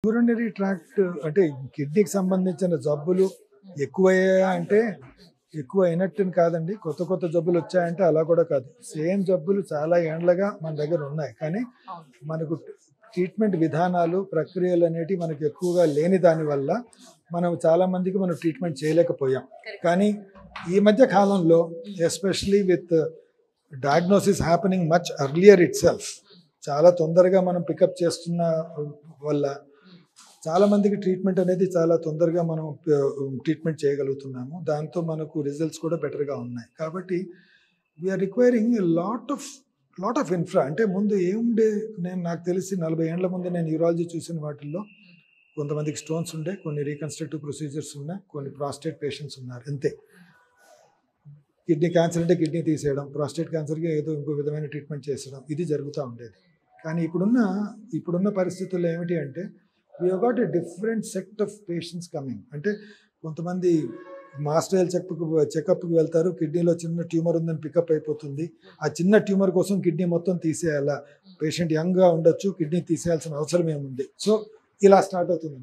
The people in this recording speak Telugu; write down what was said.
యూరినరీ ట్రాక్ట్ అంటే కిడ్నీకి సంబంధించిన జబ్బులు ఎక్కువయ్యాయా అంటే ఎక్కువ అయినట్టుని కాదండి. కొత్త కొత్త జబ్బులు వచ్చాయంటే అలా కూడా కాదు. సేమ్ జబ్బులు చాలా ఏండ్లగా మన దగ్గర ఉన్నాయి. కానీ మనకు ట్రీట్మెంట్ విధానాలు, ప్రక్రియలు అనేటివి మనకు ఎక్కువగా లేని దానివల్ల మనం చాలా మందికి మనం ట్రీట్మెంట్ చేయలేకపోయాం. కానీ ఈ మధ్య కాలంలో especially with diagnosis happening much earlier it self, చాలా తొందరగా మనం పికప్ చేస్తున్న వల్ల చాలా మందికి ట్రీట్మెంట్ అనేది చాలా తొందరగా మనం ట్రీట్మెంట్ చేయగలుగుతున్నాము. దాంతో మనకు రిజల్ట్స్ కూడా బెటర్గా ఉన్నాయి. కాబట్టి we are requiring lot of infra. అంటే ముందు ఏముండే, నాకు తెలిసి 40 ఏళ్ల ముందు నేను యూరాలజీ చూసిన వాటిల్లో కొంతమందికి స్టోన్స్ ఉండే, కొన్ని రీకన్స్ట్రక్టివ్ ప్రొసీజర్స్ ఉన్నాయి, కొన్ని ప్రాస్టేట్ పేషెంట్స్ ఉన్నారు, అంతే. కిడ్నీ క్యాన్సర్ అంటే కిడ్నీ తీసేయడం, ప్రాస్టేట్ క్యాన్సర్కి ఏదో ఇంకో విధమైన ట్రీట్మెంట్ చేసడం, ఇది జరుగుతూ ఉండేది. కానీ ఇప్పుడున్న పరిస్థితుల్లో ఏమిటి అంటే we have got a different set of patients coming. అంటే కొంతమంది మాస్టర్ చెకప్కి వెళ్తారు, కిడ్నీలో చిన్న ట్యూమర్ ఉందని పికప్ అయిపోతుంది. ఆ చిన్న ట్యూమర్ కోసం కిడ్నీ మొత్తం తీసేయాలా? పేషెంట్ యంగ్గా ఉండొచ్చు, కిడ్నీ తీసేయాల్సిన అవసరం ఏముంది? సో ఇలా స్టార్ట్ అవుతుంది.